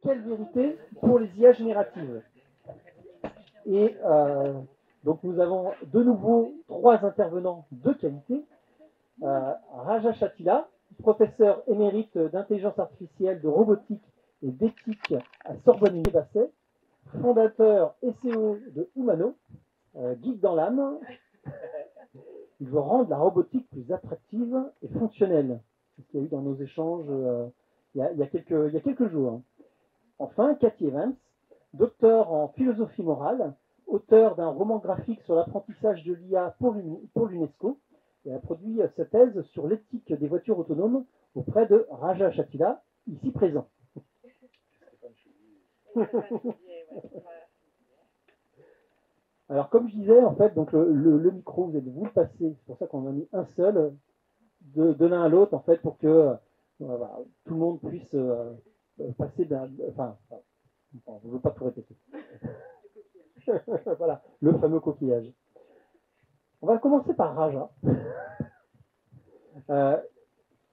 Quelle vérité pour les IA génératives? Et donc nous avons de nouveau trois intervenants de qualité. Raja Chatila, professeur émérite d'intelligence artificielle, de robotique et d'éthique à Sorbonne Basset, fondateur et CEO de Humano, geek dans l'âme. Il veut rendre la robotique plus attractive et fonctionnelle. C'est ce qu'il y a eu dans nos échanges il y a quelques jours. Enfin, Cathy Evans, docteur en philosophie morale, auteur d'un roman graphique sur l'apprentissage de l'IA pour l'UNESCO. Elle a produit sa thèse sur l'éthique des voitures autonomes auprès de Raja Chatila, ici présent. Alors, comme je disais, en fait, donc le micro, vous allez vous le passer. C'est pour ça qu'on en a mis un seul, de l'un à l'autre, en fait, pour que voilà, tout le monde puisse passer d'un. Enfin, on ne veut pas tout répéter. Voilà, le fameux coquillage. On va commencer par Raja.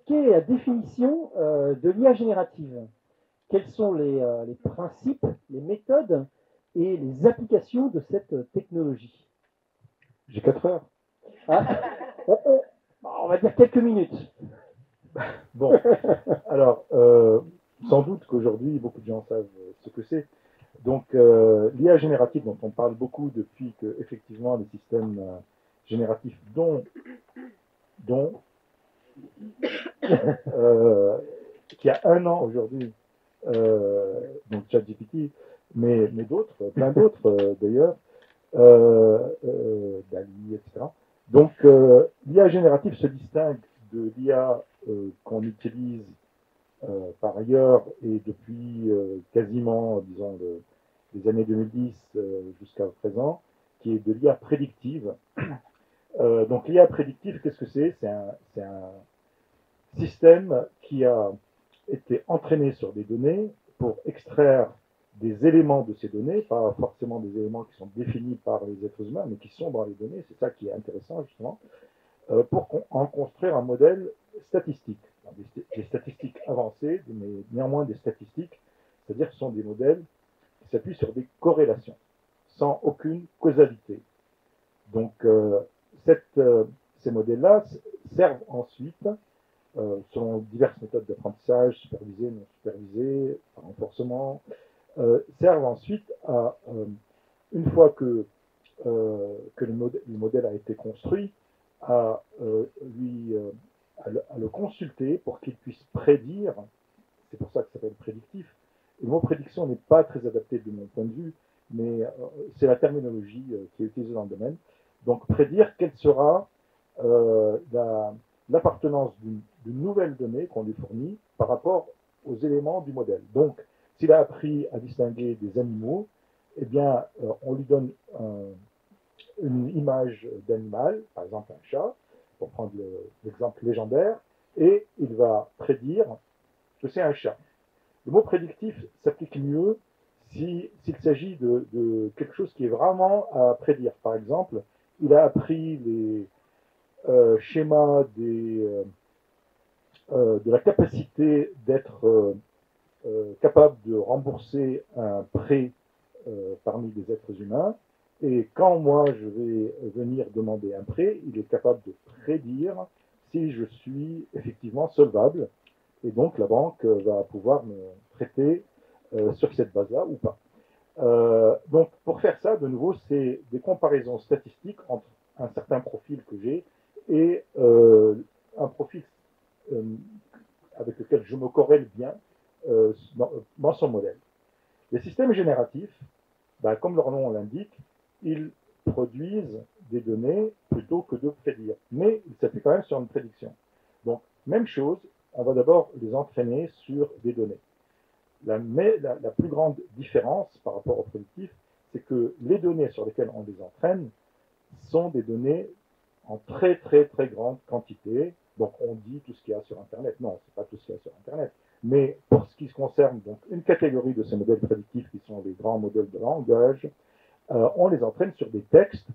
Quelle est la définition de l'IA générative? Quels sont les principes, les méthodes et les applications de cette technologie? J'ai 4 heures. Ah, on va dire quelques minutes. Bon, alors, sans doute qu'aujourd'hui, beaucoup de gens savent ce que c'est. Donc, l'IA générative, dont on parle beaucoup depuis que, effectivement, les systèmes génératifs, qui a un an aujourd'hui, donc ChatGPT, mais d'autres, plein d'autres d'ailleurs, DALI, etc. Donc, l'IA générative se distingue de l'IA qu'on utilise par ailleurs et depuis quasiment, disons, les années 2010 jusqu'à présent, qui est de l'IA prédictive. Donc, l'IA prédictive, qu'est-ce que c'est? C'est un système qui a été entraîné sur des données pour extraire des éléments de ces données, pas forcément des éléments qui sont définis par les êtres humains, mais qui sont dans les données, c'est ça qui est intéressant justement, pour en construire un modèle statistique. Des statistiques avancées, mais néanmoins des statistiques, c'est-à-dire que ce sont des modèles qui s'appuient sur des corrélations, sans aucune causalité. Donc ces modèles-là servent ensuite selon diverses méthodes d'apprentissage, supervisées, non supervisées, par renforcement, servent ensuite à, une fois que le modèle a été construit, à le consulter pour qu'il puisse prédire. C'est pour ça que ça s'appelle prédictif. Le mot prédiction n'est pas très adapté de mon point de vue, mais c'est la terminologie qui est utilisée dans le domaine. Donc prédire quelle sera l'appartenance d'une nouvelle donnée qu'on lui fournit par rapport aux éléments du modèle. Donc, s'il a appris à distinguer des animaux, eh bien, on lui donne une image d'animal, par exemple un chat, pour prendre l'exemple légendaire, et il va prédire que c'est un chat. Le mot prédictif s'applique mieux s'il s'agit de quelque chose qui est vraiment à prédire. Par exemple, il a appris les schémas de la capacité d'être capable de rembourser un prêt parmi les êtres humains. Et quand moi je vais venir demander un prêt, il est capable de prédire si je suis effectivement solvable. Et donc la banque va pouvoir me prêter sur cette base-là ou pas. Donc pour faire ça, de nouveau, c'est des comparaisons statistiques entre un certain profil que j'ai et un profil avec lequel je me corrèle bien dans son modèle. Les systèmes génératifs, ben, comme leur nom l'indique, ils produisent des données plutôt que de prédire. Mais ils s'appuient quand même sur une prédiction. Donc, même chose, on va d'abord les entraîner sur des données. La plus grande différence par rapport au prédictif, c'est que les données sur lesquelles on les entraîne sont des données en très très très grande quantité. Donc on dit tout ce qu'il y a sur Internet. Non, c'est pas tout ce qu'il y a sur Internet. Mais pour ce qui se concerne donc une catégorie de ces modèles prédictifs qui sont les grands modèles de langage, on les entraîne sur des textes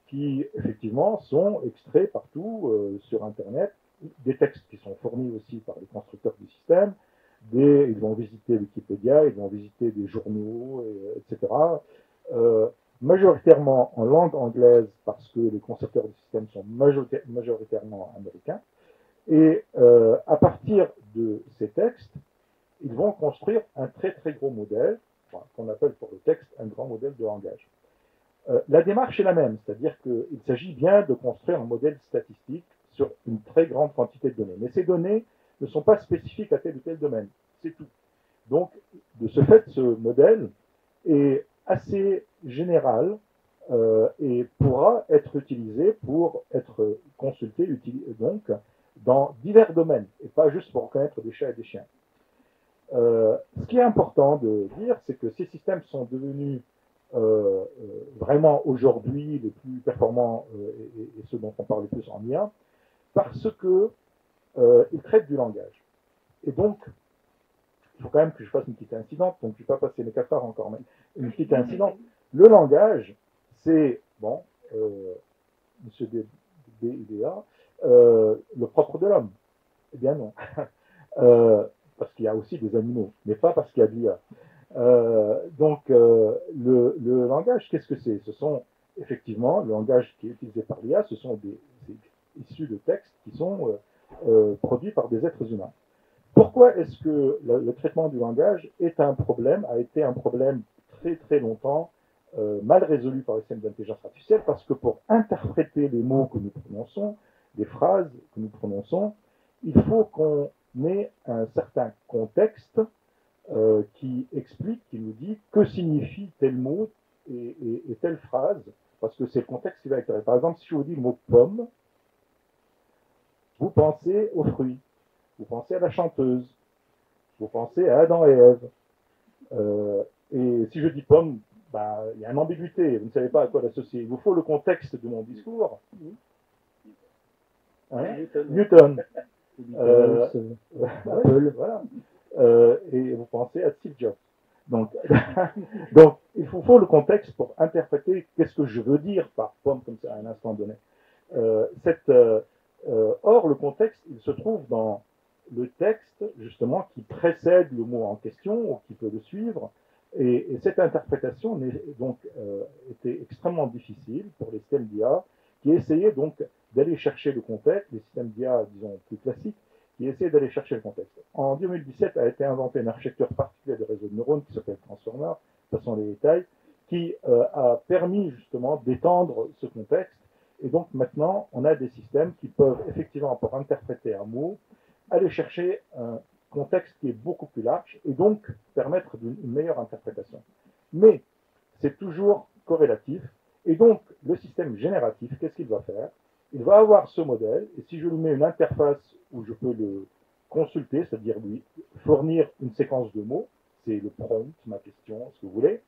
qui effectivement sont extraits partout sur Internet, des textes qui sont fournis aussi par les constructeurs du système, regarder, ils vont visiter Wikipédia, ils vont visiter des journaux, etc. Majoritairement en langue anglaise, parce que les concepteurs du système sont majoritairement américains. Et à partir de ces textes, ils vont construire un très très gros modèle, qu'on appelle pour le texte un grand modèle de langage. La démarche est la même, c'est-à-dire qu'il s'agit bien de construire un modèle statistique sur une très grande quantité de données. Mais ces données ne sont pas spécifiques à tel ou tel domaine, c'est tout. Donc, de ce fait, ce modèle est assez général et pourra être utilisé pour être consulté donc dans divers domaines, et pas juste pour reconnaître des chats et des chiens. Ce qui est important de dire, c'est que ces systèmes sont devenus vraiment aujourd'hui les plus performants et ceux dont on parle le plus en IA, parce qu'ils traitent du langage. Et donc, il faut quand même que je fasse une petite incidente, donc je ne vais pas passer mes cafards encore, mais une petite incidente. Le langage, c'est, bon, monsieur DIDA, le propre de l'homme. Eh bien non. Parce qu'il y a aussi des animaux, mais pas parce qu'il y a de l'IA. Donc, le langage, qu'est-ce que c'est? Ce sont effectivement, le langage qui est utilisé par l'IA, ce sont des issus de textes qui sont produits par des êtres humains. Pourquoi est-ce que le traitement du langage est un problème, a été un problème très très longtemps mal résolu par les systèmes d'intelligence artificielle? Parce que pour interpréter les mots que nous prononçons, les phrases que nous prononçons, il faut qu'on ait un certain contexte qui explique, qui nous dit que signifie tel mot et telle phrase, parce que c'est le contexte qui va être. Par exemple, si je vous dis le mot pomme, vous pensez aux fruits, vous pensez à la chanteuse, vous pensez à Adam et Ève. Et si je dis pomme, bah, il y a une ambiguïté, vous ne savez pas à quoi l'associer. Il vous faut le contexte de mon discours. Hein? Newton. Apple, voilà. Et vous pensez à Steve Jobs. Donc, donc il faut le contexte pour interpréter qu'est-ce que je veux dire par pomme comme ça à un instant donné. Or, le contexte, il se trouve dans le texte, justement, qui précède le mot en question ou qui peut le suivre. Et cette interprétation donc était extrêmement difficile pour les systèmes d'IA qui essayaient donc d'aller chercher le contexte, les systèmes d'IA, disons, plus classiques, qui essayaient d'aller chercher le contexte. En 2017 a été inventée une architecture particulière de réseau de neurones qui s'appelle Transformer, ce sont les détails, qui a permis justement d'étendre ce contexte. Et donc maintenant, on a des systèmes qui peuvent effectivement, pour interpréter un mot, aller chercher un contexte qui est beaucoup plus large et donc permettre une meilleure interprétation. Mais c'est toujours corrélatif. Et donc, le système génératif, qu'est-ce qu'il va faire? Il va avoir ce modèle, et si je lui mets une interface où je peux le consulter, c'est-à-dire lui fournir une séquence de mots, c'est le prompt, ma question, ce que vous voulez,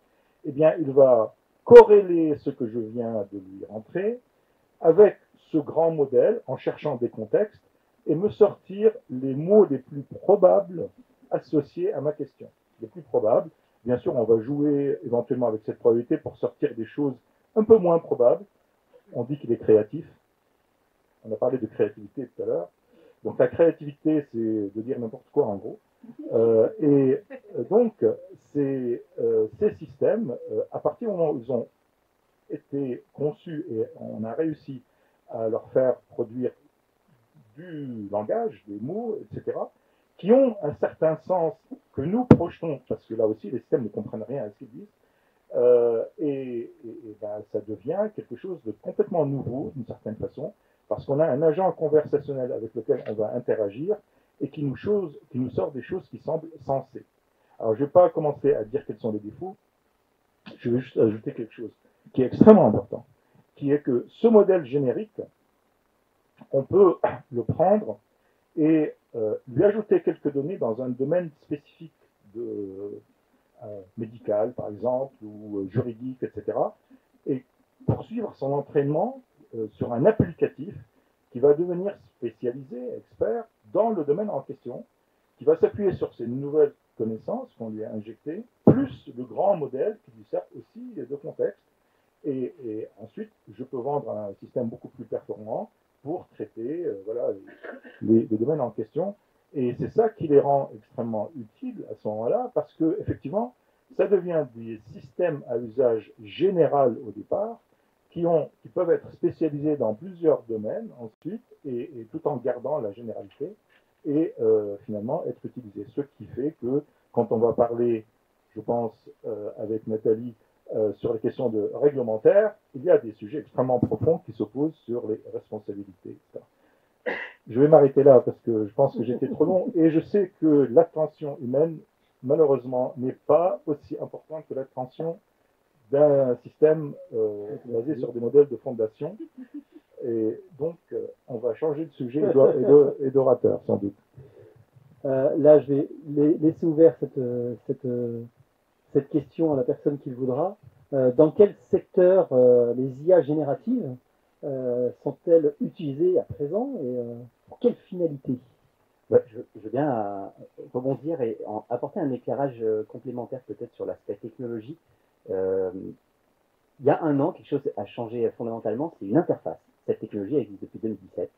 eh bien, il va corréler ce que je viens de lui rentrer avec ce grand modèle en cherchant des contextes et me sortir les mots les plus probables associés à ma question. Les plus probables. Bien sûr, on va jouer éventuellement avec cette probabilité pour sortir des choses un peu moins probables. On dit qu'il est créatif. On a parlé de créativité tout à l'heure. Donc la créativité, c'est de dire n'importe quoi en gros. Et donc, ces systèmes, à partir du moment où ils ont été conçus et on a réussi à leur faire produire du langage, des mots, etc., qui ont un certain sens que nous projetons, parce que là aussi les systèmes ne comprennent rien à ce qu'ils disent, et ben, ça devient quelque chose de complètement nouveau d'une certaine façon, parce qu'on a un agent conversationnel avec lequel on va interagir et qui nous sort des choses qui semblent sensées. Alors je ne vais pas commencer à dire quels sont les défauts, je vais juste ajouter quelque chose qui est extrêmement important, qui est que ce modèle générique, on peut le prendre et lui ajouter quelques données dans un domaine spécifique médical, par exemple, ou juridique, etc., et poursuivre son entraînement sur un applicatif qui va devenir spécialisé, expert, dans le domaine en question, qui va s'appuyer sur ces nouvelles connaissances qu'on lui a injectées, plus le grand modèle qui lui sert aussi de contexte. Et ensuite, je peux vendre un système beaucoup plus performant pour traiter voilà, les domaines en question. Et c'est ça qui les rend extrêmement utiles à ce moment-là, parce que effectivement, ça devient des systèmes à usage général au départ, qui peuvent être spécialisés dans plusieurs domaines ensuite, et tout en gardant la généralité, et finalement être utilisés. Ce qui fait que quand on va parler, je pense, avec Nathalie, sur les questions de réglementaires, il y a des sujets extrêmement profonds qui s'opposent sur les responsabilités. Je vais m'arrêter là parce que je pense que j'étais trop long et je sais que l'attention humaine, malheureusement, n'est pas aussi importante que l'attention d'un système basé sur des modèles de fondation. Et donc, on va changer de sujet et d'orateur, sans doute. Là, je vais laisser ouvert cette question à la personne qui le voudra. Dans quel secteur les IA génératives sont-elles utilisées à présent et pour quelle finalité? Ouais, je veux bien rebondir et apporter un éclairage complémentaire peut-être sur l'aspect technologie. Il y a un an, quelque chose a changé fondamentalement, c'est une interface. Cette technologie existe depuis 2017.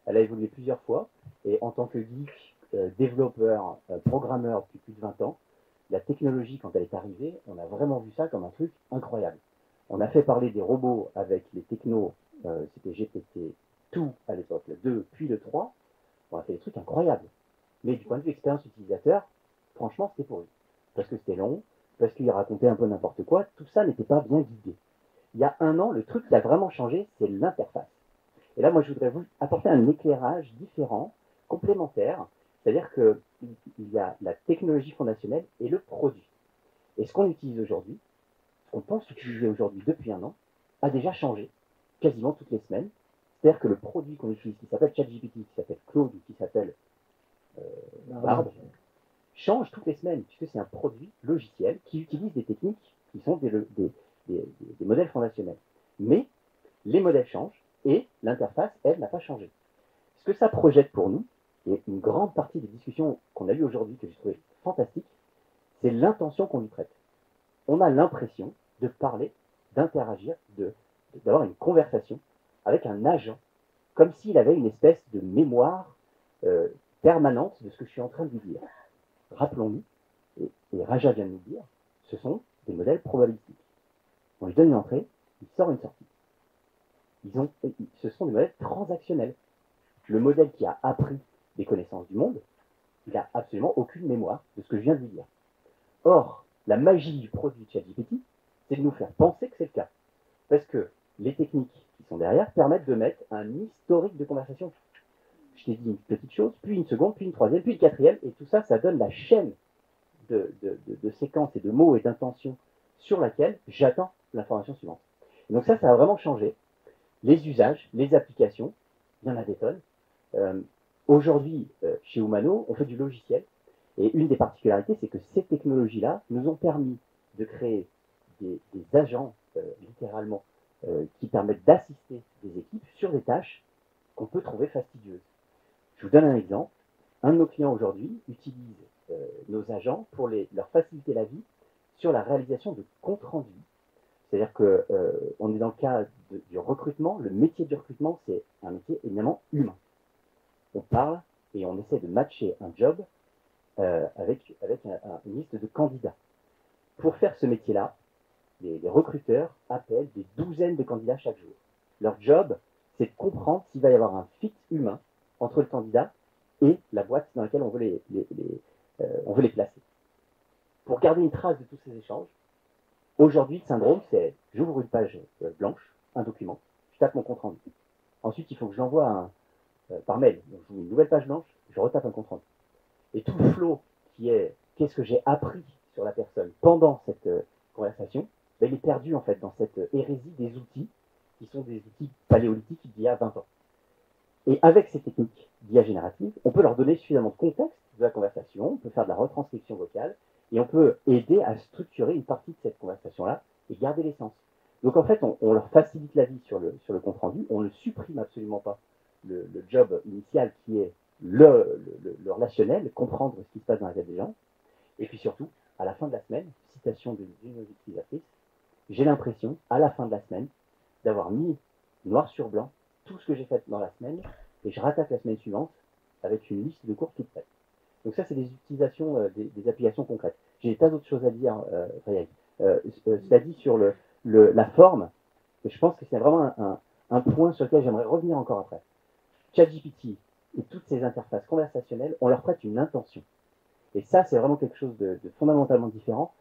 Elle a évolué plusieurs fois et en tant que geek, développeur, programmeur depuis plus de 20 ans, la technologie, quand elle est arrivée, on a vraiment vu ça comme un truc incroyable. On a fait parler des robots avec les technos, c'était GPT-2 à l'époque, le 2, puis le 3. On a fait des trucs incroyables. Mais du point de vue expérience utilisateur, franchement, c'était pourri. Parce que c'était long, parce qu'il racontait un peu n'importe quoi, tout ça n'était pas bien guidé. Il y a un an, le truc qui a vraiment changé, c'est l'interface. Et là, moi, je voudrais vous apporter un éclairage différent, complémentaire, c'est-à-dire qu'il y a la technologie fondationnelle et le produit. Et ce qu'on utilise aujourd'hui, ce qu'on pense utiliser aujourd'hui depuis un an, a déjà changé quasiment toutes les semaines. C'est-à-dire que le produit qu'on utilise, qui s'appelle ChatGPT, qui s'appelle Claude ou qui s'appelle Bard, change toutes les semaines, puisque c'est un produit logiciel qui utilise des techniques qui sont des modèles fondationnels. Mais les modèles changent et l'interface, elle, n'a pas changé. Ce que ça projette pour nous, et une grande partie des discussions qu'on a eues aujourd'hui, que j'ai trouvé fantastiques, c'est l'intention qu'on lui prête. On a l'impression de parler, d'interagir, d'avoir une conversation avec un agent, comme s'il avait une espèce de mémoire permanente de ce que je suis en train de lui dire. Rappelons-nous, et Raja vient de nous dire, ce sont des modèles probabilistiques. On lui donne une entrée, il sort une sortie. Ce sont des modèles transactionnels. Le modèle qui a appris des connaissances du monde, il n'a absolument aucune mémoire de ce que je viens de lui dire. Or, la magie du produit ChatGPT, c'est de nous faire penser que c'est le cas. Parce que les techniques qui sont derrière permettent de mettre un historique de conversation. Je t'ai dit une petite chose, puis une seconde, puis une troisième, puis une quatrième, et tout ça, ça donne la chaîne de séquences et de mots et d'intentions sur laquelle j'attends l'information suivante. Et donc ça a vraiment changé. Les usages, les applications, il y en a des tonnes. Aujourd'hui, chez Humano, on fait du logiciel. Et une des particularités, c'est que ces technologies-là nous ont permis de créer des agents, littéralement, qui permettent d'assister des équipes sur des tâches qu'on peut trouver fastidieuses. Je vous donne un exemple. Un de nos clients aujourd'hui utilise nos agents pour leur faciliter la vie sur la réalisation de comptes rendus. C'est-à-dire qu'on est dans le cas du recrutement. Le métier du recrutement, c'est un métier éminemment humain. On parle et on essaie de matcher un job avec une liste de candidats. Pour faire ce métier-là, les recruteurs appellent des douzaines de candidats chaque jour. Leur job, c'est de comprendre s'il va y avoir un fit humain entre le candidat et la boîte dans laquelle on veut les placer. Pour garder une trace de tous ces échanges, aujourd'hui, le syndrome, c'est j'ouvre une page blanche, un document, je tape mon compte rendu. Ensuite, il faut que je l'envoie par mail. Donc, j'ouvre une nouvelle page blanche, je retape un compte rendu. Et tout le flow qui est qu'est-ce que j'ai appris sur la personne pendant cette conversation, ben, il est perdu en fait dans cette hérésie des outils qui sont des outils paléolithiques d'il y a 20 ans. Et avec ces techniques d'IA générative, on peut leur donner suffisamment de contexte de la conversation, on peut faire de la retranscription vocale, et on peut aider à structurer une partie de cette conversation-là et garder l'essence. Donc en fait, on leur facilite la vie sur le compte rendu, on ne supprime absolument pas le job initial qui est le relationnel, comprendre ce qui se passe dans la tête des gens. Et puis surtout, à la fin de la semaine, citation d'une de nos utilisatrices, j'ai l'impression, à la fin de la semaine, d'avoir mis noir sur blanc tout ce que j'ai fait dans la semaine, et je rattaque la semaine suivante avec une liste de cours toute faite. Donc ça, c'est des utilisations, des applications concrètes. J'ai des tas d'autres choses à dire, Frédéric. Cela dit, sur la forme, je pense que c'est vraiment un point sur lequel j'aimerais revenir encore après. ChatGPT et toutes ces interfaces conversationnelles, on leur prête une intention. Et ça, c'est vraiment quelque chose de fondamentalement différent.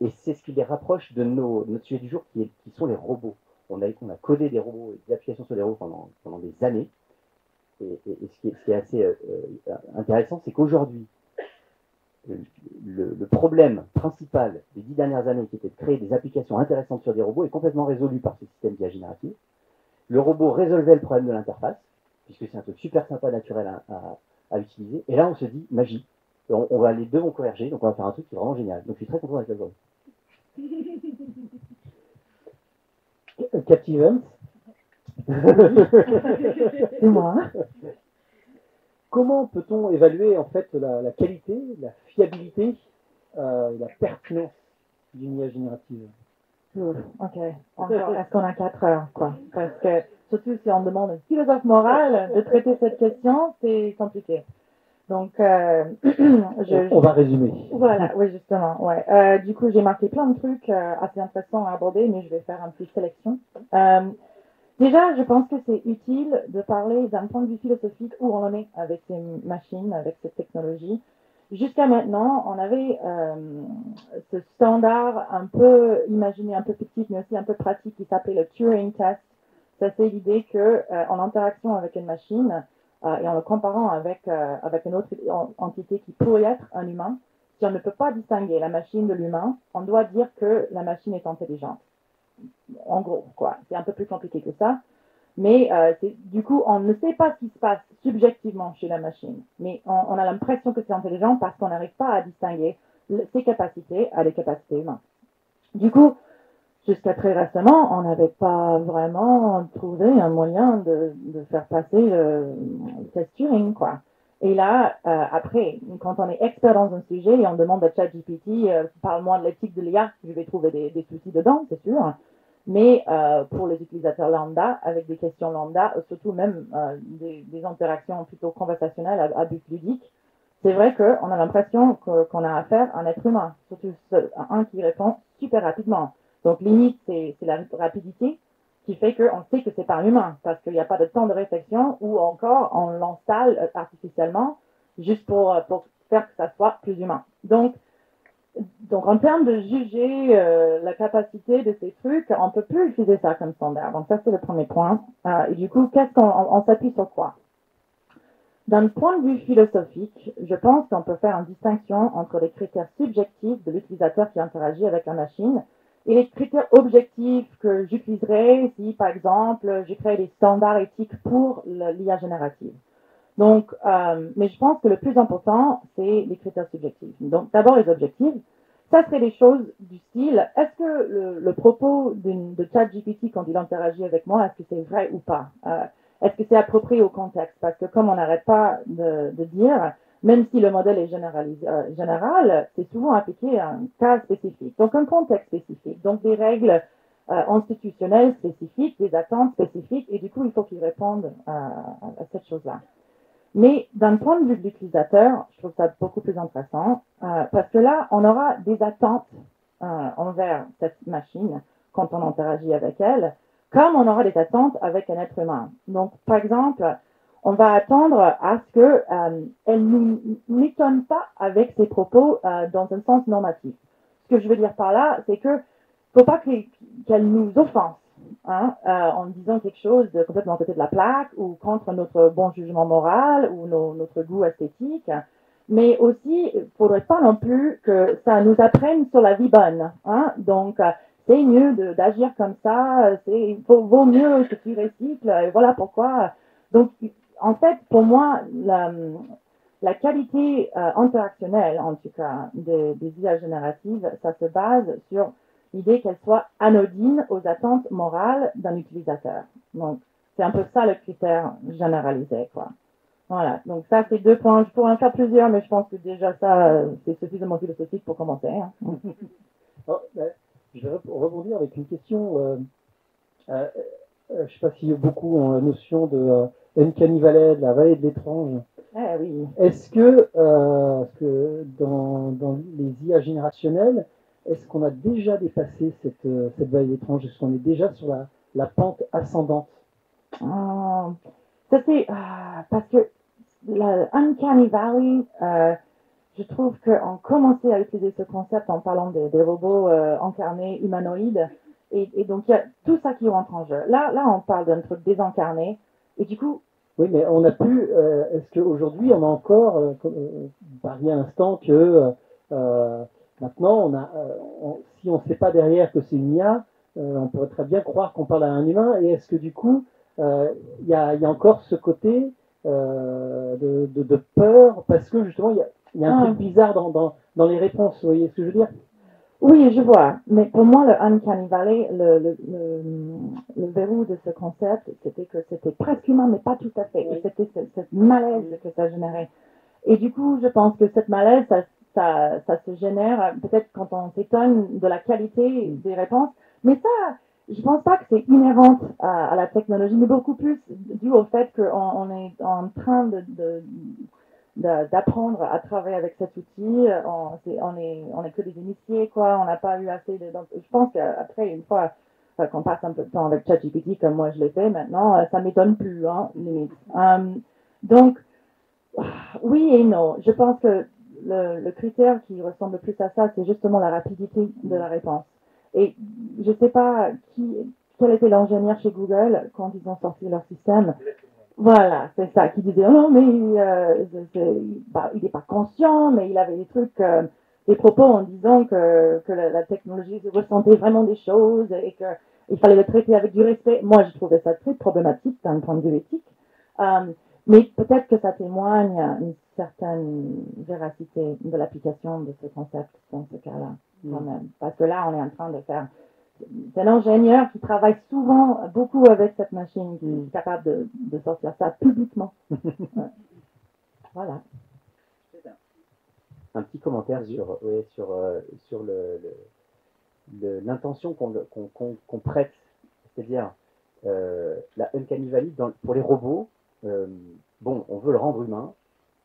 Et c'est ce qui les rapproche de notre sujet du jour, qui sont les robots. On a codé des robots et des applications sur les robots pendant des années. Et ce qui est assez intéressant, c'est qu'aujourd'hui, le problème principal des 10 dernières années, qui était de créer des applications intéressantes sur des robots, est complètement résolu par ces systèmes d'IA générative. Le robot résolvait le problème de l'interface, puisque c'est un truc super sympa, naturel à utiliser. Et là, on se dit, magie. Les deux vont converger, donc on va faire un truc qui est vraiment génial. Donc je suis très content avec l'algorithme. Cathy Evans. C'est moi. Comment peut-on évaluer en fait la qualité, la fiabilité, la pertinence d'une IA générative? Ok. Encore, est-ce qu'on a 4 heures, quoi? Parce que, surtout si on demande à un philosophe moral de traiter cette question, c'est compliqué. Donc, on va résumer. Voilà, oui, justement, ouais. Du coup, j'ai marqué plein de trucs assez intéressants à aborder, mais je vais faire une petite sélection. Déjà, je pense que c'est utile de parler d'un point de vue philosophique où on en est avec ces machines, avec cette technologie. Jusqu'à maintenant, on avait ce standard un peu imaginé, un peu fictif, mais aussi un peu pratique, qui s'appelait le Turing test. Ça, c'est l'idée que, en interaction avec une machine et en le comparant avec une autre entité qui pourrait être un humain, si on ne peut pas distinguer la machine de l'humain, on doit dire que la machine est intelligente. En gros, quoi. C'est un peu plus compliqué que ça. Mais du coup, on ne sait pas ce qui se passe subjectivement chez la machine. Mais on a l'impression que c'est intelligent parce qu'on n'arrive pas à distinguer ses capacités à les capacités humaines. Du coup, jusqu'à très récemment, on n'avait pas vraiment trouvé un moyen de faire passer le test Turing, quoi. Et là, après, quand on est expert dans un sujet et on demande à ChatGPT, parle-moi de l'éthique de l'IA, je vais trouver des soucis dedans, c'est sûr. Mais pour les utilisateurs lambda, avec des questions lambda, surtout même des interactions plutôt conversationnelles à but ludique, c'est vrai qu'on a l'impression qu'on a affaire à un être humain, surtout un qui répond super rapidement. Donc limite, c'est la rapidité qui fait qu'on sait que c'est pas un humain, parce qu'il n'y a pas de temps de réflexion, ou encore on l'installe artificiellement juste pour faire que ça soit plus humain. Donc en termes de juger la capacité de ces trucs, on peut plus utiliser ça comme standard. Donc ça, c'est le premier point. Et du coup, qu'est-ce qu'on s'appuie sur quoi? D'un point de vue philosophique, je pense qu'on peut faire une distinction entre les critères subjectifs de l'utilisateur qui interagit avec la machine et les critères objectifs que j'utiliserais si, par exemple, j'ai créé des standards éthiques pour l'IA générative. Donc, mais je pense que le plus important, c'est les critères subjectifs. Donc, d'abord les objectifs. Ça serait des choses du style, est-ce que le propos de ChatGPT quand il interagit avec moi, est-ce que c'est vrai ou pas? Est-ce que c'est approprié au contexte? Parce que comme on n'arrête pas de dire, même si le modèle est général, c'est souvent appliqué à un cas spécifique. Donc, un contexte spécifique. Donc, des règles institutionnelles spécifiques, des attentes spécifiques, et du coup, il faut qu'ils répondent à cette chose-là. Mais d'un point de vue de l'utilisateur, je trouve ça beaucoup plus intéressant parce que là, on aura des attentes envers cette machine quand on interagit avec elle, comme on aura des attentes avec un être humain. Donc, par exemple, on va attendre à ce qu'elle ne m'étonne pas avec ses propos dans un sens normatif. Ce que je veux dire par là, c'est que faut pas qu'elle nous offense. En disant quelque chose de complètement à côté de la plaque ou contre notre bon jugement moral ou notre goût esthétique. Mais aussi, il ne faudrait pas non plus que ça nous apprenne sur la vie bonne. Donc, c'est mieux d'agir comme ça, vaut mieux que tu recycles, et voilà pourquoi. Donc, en fait, pour moi, la qualité interactionnelle, en tout cas, des IA génératives, ça se base sur l'idée qu'elle soit anodine aux attentes morales d'un utilisateur. Donc, c'est un peu ça le critère généralisé, quoi. Voilà. Donc, ça, c'est 2 points. Je pourrais en faire plusieurs, mais je pense que déjà ça, c'est suffisamment philosophique pour commencer. Alors, je vais rebondir avec une question. Je ne sais pas si beaucoup ont la notion Uncanny Valley, de la vallée de l'étrange. Ah oui. Est-ce que dans les IA générationnelles, est-ce qu'on a déjà dépassé cette vallée d'étrange? Est-ce qu'on est déjà sur la pente ascendante? Ça c'est parce que la Uncanny Valley, je trouve qu'on commençait à utiliser ce concept en parlant des robots incarnés humanoïdes. Et donc, il y a tout ça qui rentre en jeu. Là, on parle d'un truc désincarné. Et du coup. Oui, mais on a pu. Est-ce qu'aujourd'hui, on a encore parié à l'instant que maintenant, si on ne sait pas derrière que c'est une IA, on pourrait très bien croire qu'on parle à un humain. Et est-ce que du coup, il y a encore ce côté de peur parce que justement, il y a un truc bizarre dans les réponses. Vous voyez ce que je veux dire? Oui, je vois. Mais pour moi, le Uncanny Valley, le verrou de ce concept, c'était que c'était presque humain, mais pas tout à fait. Et c'était cette malaise que ça générait. Et du coup, je pense que cette malaise, ça se génère peut-être quand on s'étonne de la qualité des réponses. Mais ça, je pense pas que c'est inhérent à la technologie, mais beaucoup plus dû au fait qu'on est en train d'apprendre à travailler avec cet outil. On est que des initiés, quoi. On n'a pas eu assez de. Donc, je pense qu'après, une fois qu'on passe un peu de temps avec ChatGPT, comme moi je l'ai fait maintenant, ça m'étonne plus, hein, limite. Donc, oui et non. Je pense que le critère qui ressemble plus à ça, c'est justement la rapidité de la réponse. Et je ne sais pas quel était l'ingénieur chez Google quand ils ont sorti leur système. Voilà, c'est ça, qui disait, oh non, mais il n'est pas conscient, mais il avait des trucs, des propos en disant que la technologie ressentait vraiment des choses et qu'il fallait le traiter avec du respect. Moi, je trouvais ça très problématique d'un point de vue éthique. Mais peut-être que ça témoigne une certaine véracité de l'application de ce concept dans ce cas-là, quand même. Parce que là, on est en train de faire. C'est un ingénieur qui travaille souvent beaucoup avec cette machine, qui est capable de sortir ça publiquement. Ouais. Voilà. Un petit commentaire sur l'intention qu'on prête, c'est-à-dire la Uncanny Valley pour les robots. Bon, on veut le rendre humain,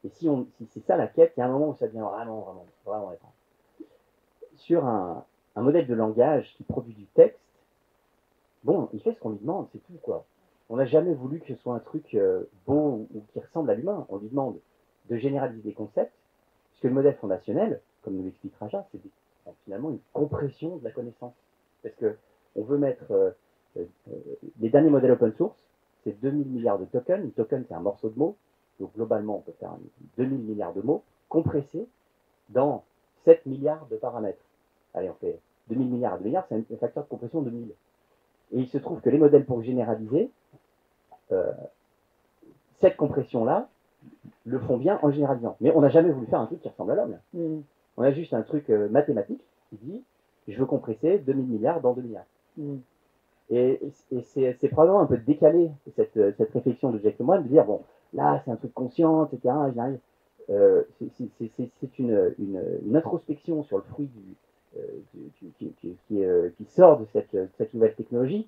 et si c'est ça la quête, il y a un moment où ça devient vraiment étrange. Sur un modèle de langage qui produit du texte, bon, il fait ce qu'on lui demande, c'est tout, quoi. On n'a jamais voulu que ce soit un truc beau ou qui ressemble à l'humain. On lui demande de généraliser des concepts, puisque le modèle fondationnel, comme nous l'explique Raja, c'est finalement une compression de la connaissance. Parce qu'on veut mettre les derniers modèles open source, c'est 2000 milliards de tokens. Un token, c'est un morceau de mots. Donc globalement, on peut faire 2000 milliards de mots compressés dans 7 milliards de paramètres. Allez, on fait 2000 milliards à 2 milliards, c'est un facteur de compression de 1000. Et il se trouve que les modèles pour généraliser, cette compression-là, le font bien en généralisant. Mais on n'a jamais voulu faire un truc qui ressemble à l'homme. On a juste un truc mathématique qui dit, je veux compresser 2000 milliards dans 2 milliards. Et c'est probablement un peu décalé, cette réflexion de Jack Lemoine, de dire, bon, là, c'est un truc conscient, etc. C'est une introspection sur le fruit qui sort de cette nouvelle technologie.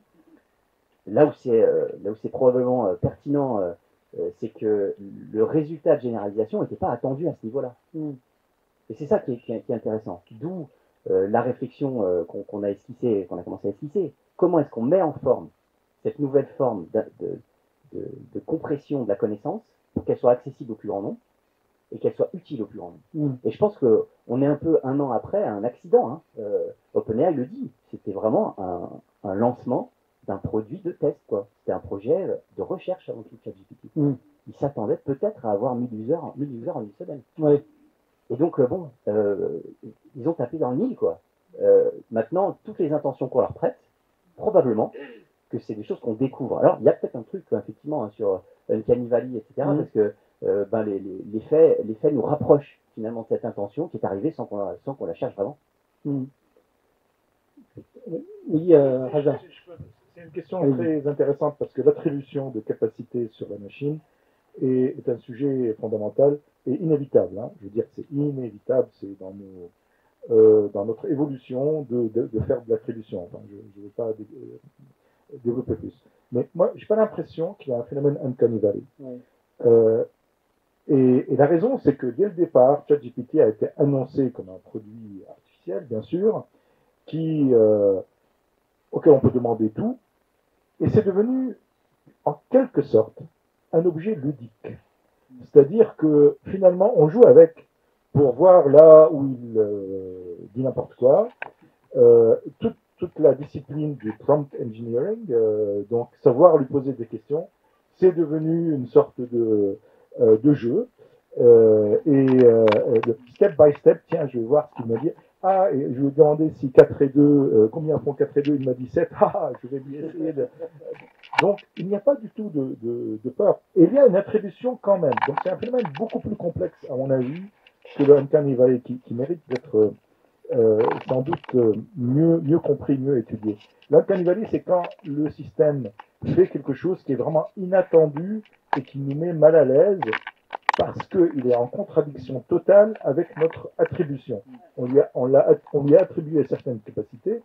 Là où c'est probablement pertinent, c'est que le résultat de généralisation n'était pas attendu à ce niveau-là. Et c'est ça qui est intéressant. D'où la réflexion qu'on a esquissée, qu'on a commencé à esquisser. Comment est-ce qu'on met en forme cette nouvelle forme de compression de la connaissance pour qu'elle soit accessible au plus grand nombre et qu'elle soit utile au plus grand nombre. Et je pense qu'on est un peu un an après un accident. OpenAI le dit, c'était vraiment un lancement d'un produit de test, quoi. C'était un projet de recherche avant tout ChatGPT. Ils s'attendaient peut-être à avoir 1000 users en une semaine. Ouais. Et donc, ils ont tapé dans le mille, quoi. Maintenant, toutes les intentions qu'on leur prête, probablement que c'est des choses qu'on découvre. Alors, il y a peut-être un truc, effectivement, sur Uncanny Valley, etc., parce que les faits nous rapprochent finalement de cette intention qui est arrivée sans qu'on la cherche vraiment. Oui, Raja. C'est une question très intéressante parce que l'attribution de capacité sur la machine est un sujet fondamental et inévitable. Je veux dire, c'est inévitable, c'est dans notre évolution de faire de l'attribution. Enfin, je ne veux pas développer plus. Mais moi, j'ai pas l'impression qu'il y a un phénomène uncanny valley. Ouais. Et la raison, c'est que dès le départ, ChatGPT a été annoncé comme un produit artificiel, bien sûr, auquel on peut demander tout, et c'est devenu, en quelque sorte, un objet ludique. C'est-à-dire que finalement, on joue avec pour voir là où il dit n'importe quoi. Toute la discipline du prompt engineering, donc savoir lui poser des questions, c'est devenu une sorte de jeu. Step by step, tiens, je vais voir ce qu'il m'a dit. Ah, et je lui ai demandé si 4 et 2, combien font 4 et 2, il m'a dit 7. Ah, je vais lui essayer de... Donc, il n'y a pas du tout de peur. Et il y a une attribution quand même. Donc, c'est un phénomène beaucoup plus complexe, à mon avis, que le uncanny valley, qui mérite d'être sans doute mieux compris, mieux étudié. L'uncanny valley, c'est quand le système fait quelque chose qui est vraiment inattendu et qui nous met mal à l'aise parce qu'il est en contradiction totale avec notre attribution. On lui a attribué certaines capacités,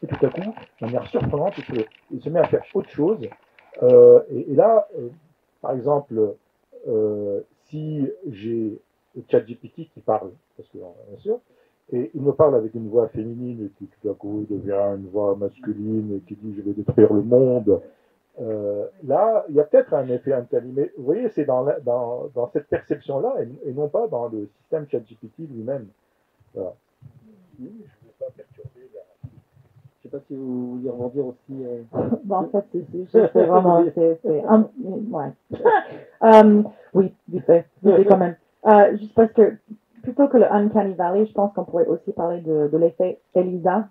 et tout à coup, de manière surprenante, il se met à faire autre chose. Et là, par exemple, si j'ai ChatGPT qui parle, parce que bien sûr, et il me parle avec une voix féminine et qui tout à coup devient une voix masculine et qui dit je vais détruire le monde. Là, il y a peut-être un effet uncanny, mais vous voyez, c'est dans cette perception-là et non pas dans le système ChatGPT lui-même. Voilà. Je ne vais pas perturber la... Je ne sais pas si vous vouliez rebondir aussi. Bon, en fait, c'est vraiment, ouais. Oui, vite fait quand même. Juste parce que, plutôt que le Uncanny Valley, je pense qu'on pourrait aussi parler de l'effet Eliza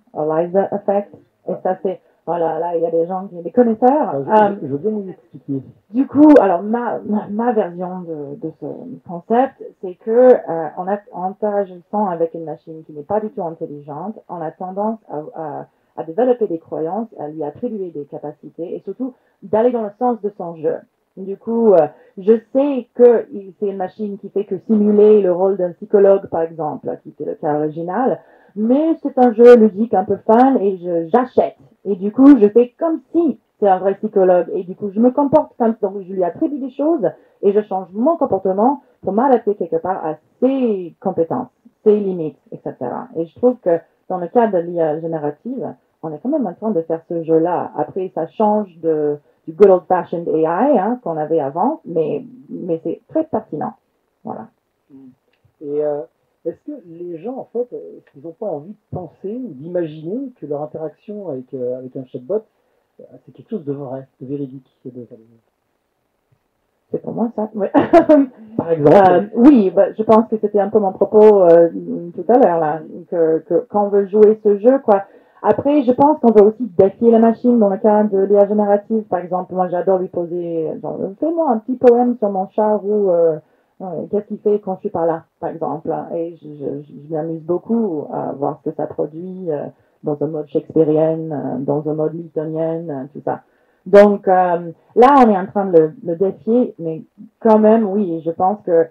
effect. Et ça, c'est, voilà, là, il y a des gens des connaisseurs. Je veux bien vous expliquer. Du coup, alors, ma version de ce concept, c'est que, en interagissant avec une machine qui n'est pas du tout intelligente, on a tendance à développer des croyances, à lui attribuer des capacités et surtout d'aller dans le sens de son jeu. Du coup, je sais que c'est une machine qui fait que simuler le rôle d'un psychologue, par exemple, qui était le cas original, mais c'est un jeu ludique un peu fun et j'achète. Et du coup, je fais comme si c'est un vrai psychologue. Et du coup, je me comporte comme si, donc je lui attribue des choses et je change mon comportement pour m'adapter quelque part à ses compétences, ses limites, etc. Et je trouve que dans le cas de l'IA générative, on est quand même en train de faire ce jeu-là. Après, ça change du good old-fashioned AI qu'on avait avant, mais c'est très pertinent. Voilà. Et est-ce que les gens, en fait, est-ce qu'ils n'ont pas envie de penser ou d'imaginer que leur interaction avec un chatbot, c'est quelque chose de vrai, de véridique? C'est pour moi ça, oui. Par exemple. Oui, je pense que c'était un peu mon propos tout à l'heure, là, que quand on veut jouer ce jeu, quoi. Après, je pense qu'on veut aussi défier la machine dans le cas de l'IA générative. Par exemple, moi, j'adore lui poser, genre, fais-moi un petit poème sur mon chat ou qu'est-ce qu'il fait quand je suis pas là, par exemple. Et je m'amuse beaucoup à voir ce que ça produit dans un mode shakespearien, dans un mode miltonien, tout ça. Donc là, on est en train de le défier, mais quand même, oui, je pense que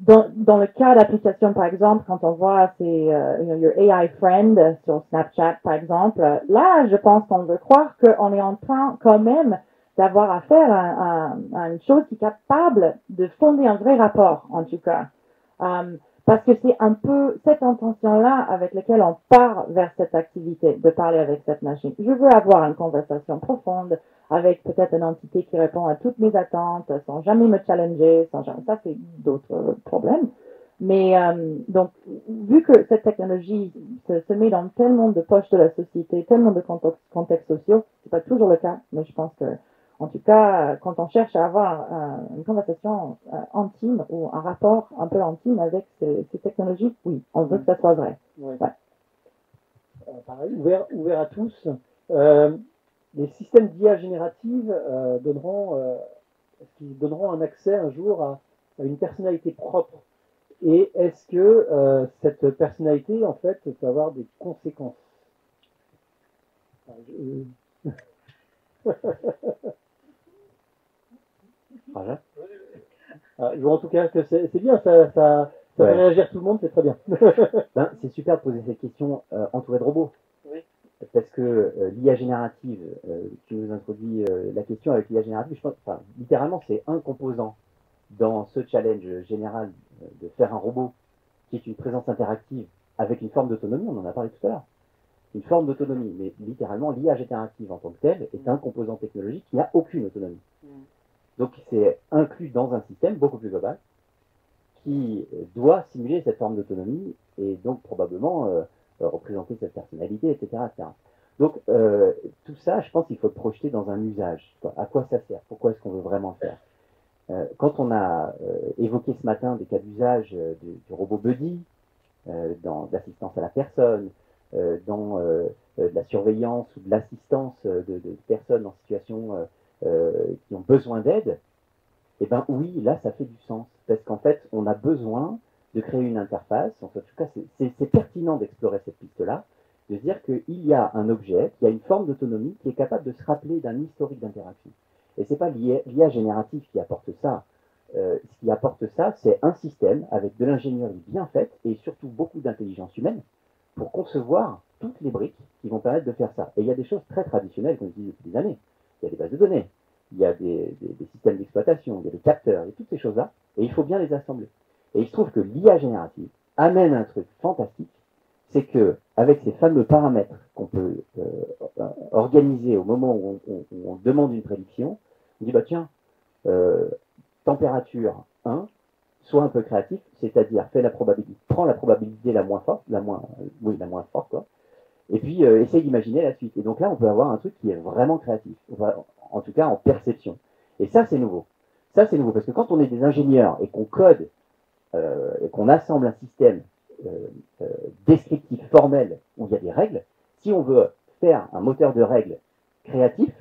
dans le cas d'application, par exemple, quand on voit your AI friend sur Snapchat, par exemple, là, je pense qu'on veut croire qu'on est en train quand même d'avoir affaire à une chose qui est capable de fonder un vrai rapport, en tout cas. Parce que c'est un peu cette intention-là avec laquelle on part vers cette activité, de parler avec cette machine. Je veux avoir une conversation profonde avec peut-être une entité qui répond à toutes mes attentes, sans jamais me challenger, ça c'est d'autres problèmes. Mais donc, vu que cette technologie se met dans tellement de poches de la société, tellement de contextes sociaux, c'est pas toujours le cas, mais je pense que en tout cas, quand on cherche à avoir une conversation intime ou un rapport un peu intime avec ces technologies, oui, on veut que ça soit vrai. Ouais. Ouais. Pareil, ouvert à tous. Les systèmes d'IA générative donneront un accès un jour à une personnalité propre. Et est-ce que cette personnalité, en fait, peut avoir des conséquences? Voilà. Je vois en tout cas que c'est bien, ça fait réagir tout le monde, c'est très bien. C'est super de poser cette question entouré de robots. Oui. parce que l'IA générative, tu nous introduis la question avec l'IA générative, je pense, enfin, littéralement, c'est un composant dans ce challenge général de faire un robot qui est une présence interactive avec une forme d'autonomie, on en a parlé tout à l'heure, une forme d'autonomie, mais littéralement l'IA générative en tant que telle est un composant technologique qui n'a aucune autonomie. Donc c'est inclus dans un système beaucoup plus global qui doit simuler cette forme d'autonomie et donc probablement représenter cette personnalité, etc. etc. Donc tout ça, je pense qu'il faut le projeter dans un usage. À quoi ça sert? Pourquoi est-ce qu'on veut vraiment le faire? Quand on a évoqué ce matin des cas d'usage du robot Buddy, dans l'assistance à la personne, dans de la surveillance ou de l'assistance de personnes en situation qui ont besoin d'aide, eh bien oui, là, ça fait du sens. Parce qu'en fait, on a besoin de créer une interface. En tout cas, c'est pertinent d'explorer cette piste-là, de dire qu'il y a un objet qui a une forme d'autonomie qui est capable de se rappeler d'un historique d'interaction. Et ce n'est pas l'IA générative qui apporte ça. Ce qui apporte ça, c'est un système avec de l'ingénierie bien faite et surtout beaucoup d'intelligence humaine pour concevoir toutes les briques qui vont permettre de faire ça. Et il y a des choses très traditionnelles qu'on utilise depuis des années. Il y a des bases de données, il y a des systèmes d'exploitation, il y a des capteurs, et toutes ces choses-là, et il faut bien les assembler. Et il se trouve que l'IA générative amène un truc fantastique, c'est que avec ces fameux paramètres qu'on peut organiser au moment où on demande une prédiction, on dit bah tiens, température 1, sois un peu créatif, c'est-à-dire fais la probabilité, prends la probabilité la moins forte, la moins forte quoi, et puis essaye d'imaginer la suite. Et donc là, on peut avoir un truc qui est vraiment créatif, en tout cas en perception. Et ça, c'est nouveau. Ça, c'est nouveau parce que quand on est des ingénieurs et qu'on code et qu'on assemble un système descriptif formel où il y a des règles, si on veut faire un moteur de règles créatif,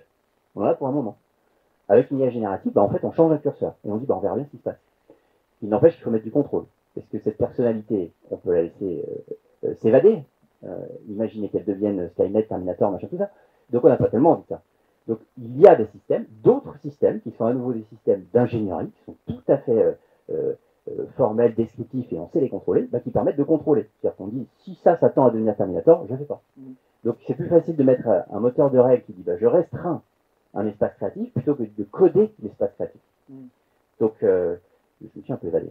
on en a pour un moment. Avec une IA générative, bah, en fait, on change un curseur et on dit, bah, on verra bien ce qui se passe. Il n'empêche qu'il faut mettre du contrôle. Parce que cette personnalité, on peut la laisser s'évader. Imaginez qu'elle devienne Skynet, Terminator, machin, tout ça. Donc on n'a pas tellement envie de ça. Donc il y a des systèmes, d'autres systèmes, qui sont à nouveau des systèmes d'ingénierie, qui sont tout à fait formels, descriptifs, et on sait les contrôler, bah, qui permettent de contrôler. C'est-à-dire qu'on dit, si ça tend à devenir Terminator, je ne fais pas. Donc c'est plus facile de mettre un moteur de règles qui dit, bah, je restreins un espace créatif plutôt que de coder l'espace créatif. Donc, je me suis un peu évadé.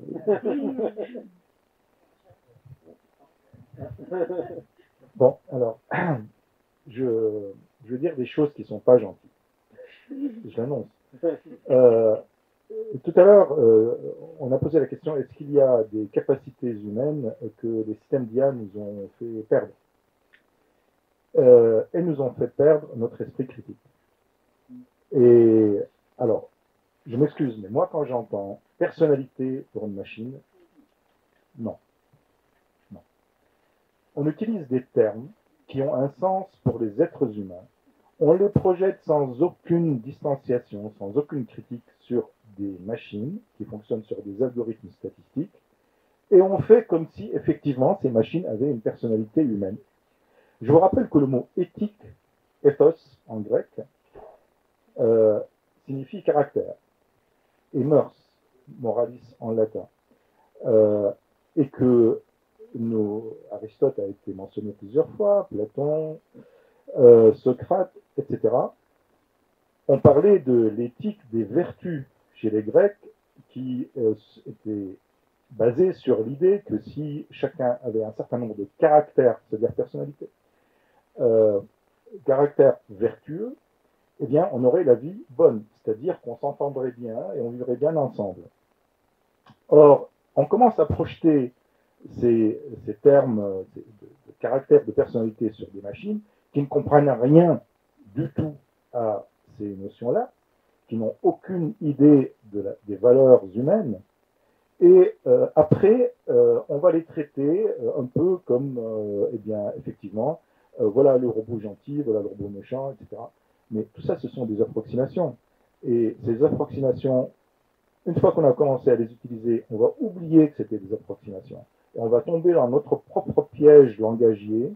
Bon, alors, je veux dire des choses qui ne sont pas gentilles. Je l'annonce. Tout à l'heure, on a posé la question, est-ce qu'il y a des capacités humaines que les systèmes d'IA nous ont fait perdre? Elles nous ont fait perdre notre esprit critique. Et alors, je m'excuse, mais moi, quand j'entends personnalité pour une machine, non. Non. On utilise des termes qui ont un sens pour les êtres humains. On les projette sans aucune distanciation, sans aucune critique sur des machines qui fonctionnent sur des algorithmes statistiques. Et on fait comme si, effectivement, ces machines avaient une personnalité humaine. Je vous rappelle que le mot éthique, ethos en grec, signifie caractère, et mœurs, moralis en latin, et que Aristote a été mentionné plusieurs fois, Platon, Socrate, etc. On parlait de l'éthique des vertus chez les Grecs qui était basée sur l'idée que si chacun avait un certain nombre de caractères, c'est-à-dire personnalité, caractères vertueux, eh bien, on aurait la vie bonne, c'est-à-dire qu'on s'entendrait bien et on vivrait bien ensemble. Or, on commence à projeter ces termes de caractère, de personnalité sur des machines qui ne comprennent rien du tout à ces notions-là, qui n'ont aucune idée des valeurs humaines, et après, on va les traiter un peu comme, eh bien, effectivement, voilà le robot gentil, voilà le robot méchant, etc. Mais tout ça, ce sont des approximations. Et ces approximations, une fois qu'on a commencé à les utiliser, on va oublier que c'était des approximations. Et on va tomber dans notre propre piège langagier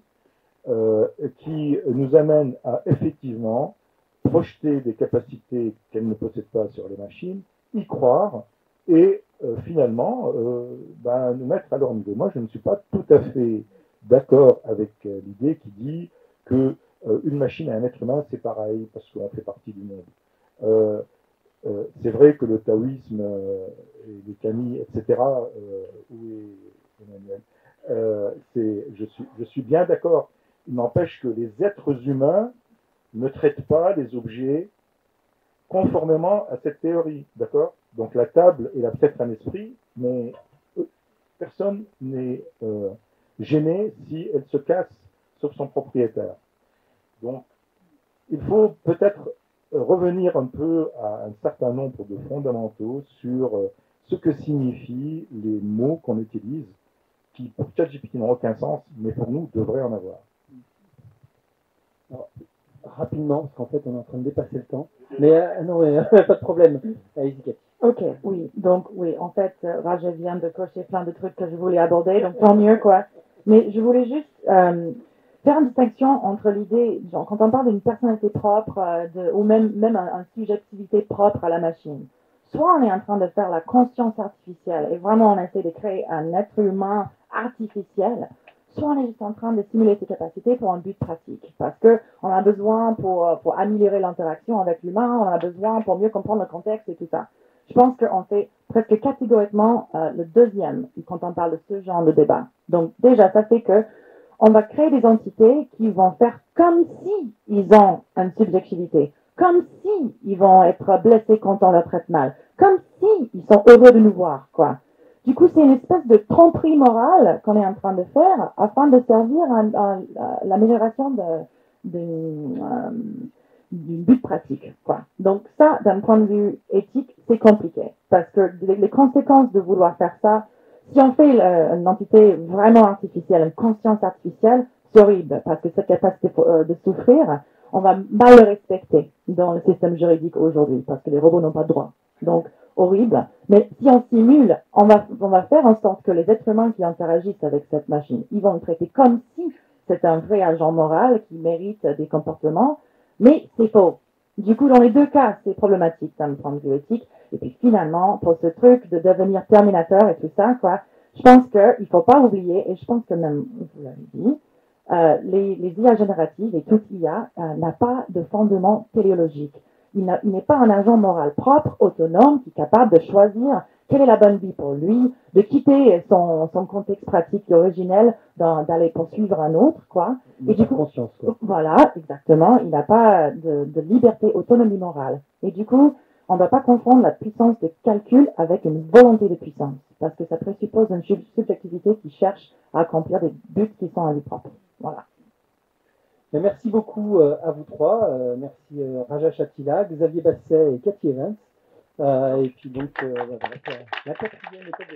qui nous amène à effectivement projeter des capacités qu'elles ne possèdent pas sur les machines, y croire et finalement nous mettre à leur niveau. Moi, je ne suis pas tout à fait d'accord avec l'idée qui dit que une machine et un être humain, c'est pareil, parce qu'on fait partie du monde. C'est vrai que le taoïsme, et les kami, etc., où est Emmanuel, je suis bien d'accord. Il n'empêche que les êtres humains ne traitent pas les objets conformément à cette théorie, d'accord? Donc la table, elle a peut-être un esprit, mais personne n'est gêné si elle se casse sauf son propriétaire. Donc il faut peut-être revenir un peu à un certain nombre de fondamentaux sur ce que signifient les mots qu'on utilise, qui pour ChatGPT n'ont aucun sens, mais pour nous devraient en avoir. Alors, rapidement, parce qu'en fait on est en train de dépasser le temps, mais non, pas de problème. Allez-y, Cathy. Ok, oui. Donc, oui, en fait, Raja vient de cocher plein de trucs que je voulais aborder, donc tant mieux, quoi. Mais je voulais juste faire une distinction entre l'idée, genre, quand on parle d'une personnalité propre, ou même une subjectivité propre à la machine, soit on est en train de faire la conscience artificielle, et vraiment on essaie de créer un être humain artificiel, soit on est juste en train de simuler ses capacités pour un but pratique, parce que on a besoin pour améliorer l'interaction avec l'humain, on a besoin pour mieux comprendre le contexte et tout ça. Je pense qu'on fait presque catégoriquement le deuxième quand on parle de ce genre de débat. Donc déjà, ça fait que on va créer des entités qui vont faire comme si ils ont une subjectivité, comme si ils vont être blessés quand on leur traite mal, comme si ils sont heureux de nous voir, quoi. Du coup, c'est une espèce de tromperie morale qu'on est en train de faire afin de servir à l'amélioration du but pratique, quoi. Donc ça, d'un point de vue éthique, c'est compliqué parce que les conséquences de vouloir faire ça, si on fait une entité vraiment artificielle, une conscience artificielle, c'est horrible parce que cette capacité de souffrir, on va mal le respecter dans le système juridique aujourd'hui parce que les robots n'ont pas de droit. Donc horrible. Mais si on simule, on va faire en sorte que les êtres humains qui interagissent avec cette machine, ils vont le traiter comme si c'est un vrai agent moral qui mérite des comportements. Mais c'est faux. Du coup, dans les deux cas, c'est problématique d'un point de vue éthique. Et puis finalement, pour ce truc de devenir Terminateur et tout ça, quoi, je pense qu'il ne faut pas oublier, et je pense que même, vous l'avez dit, les IA génératives et toute IA n'a pas de fondement téléologique. Il n'est pas un agent moral propre, autonome, qui est capable de choisir quelle est la bonne vie pour lui, de quitter son contexte pratique et originel, d'aller poursuivre un autre, quoi. Et du coup, conscience, quoi. Voilà, exactement. Il n'a pas de liberté, autonomie morale. Et du coup, on ne doit pas confondre la puissance de calcul avec une volonté de puissance, parce que ça présuppose une subjectivité qui cherche à accomplir des buts qui sont à lui propre. Voilà. Merci beaucoup à vous trois. Merci Raja Chatila, Xavier Basset et Cathy Evans. Et puis donc, voilà, la quatrième étape de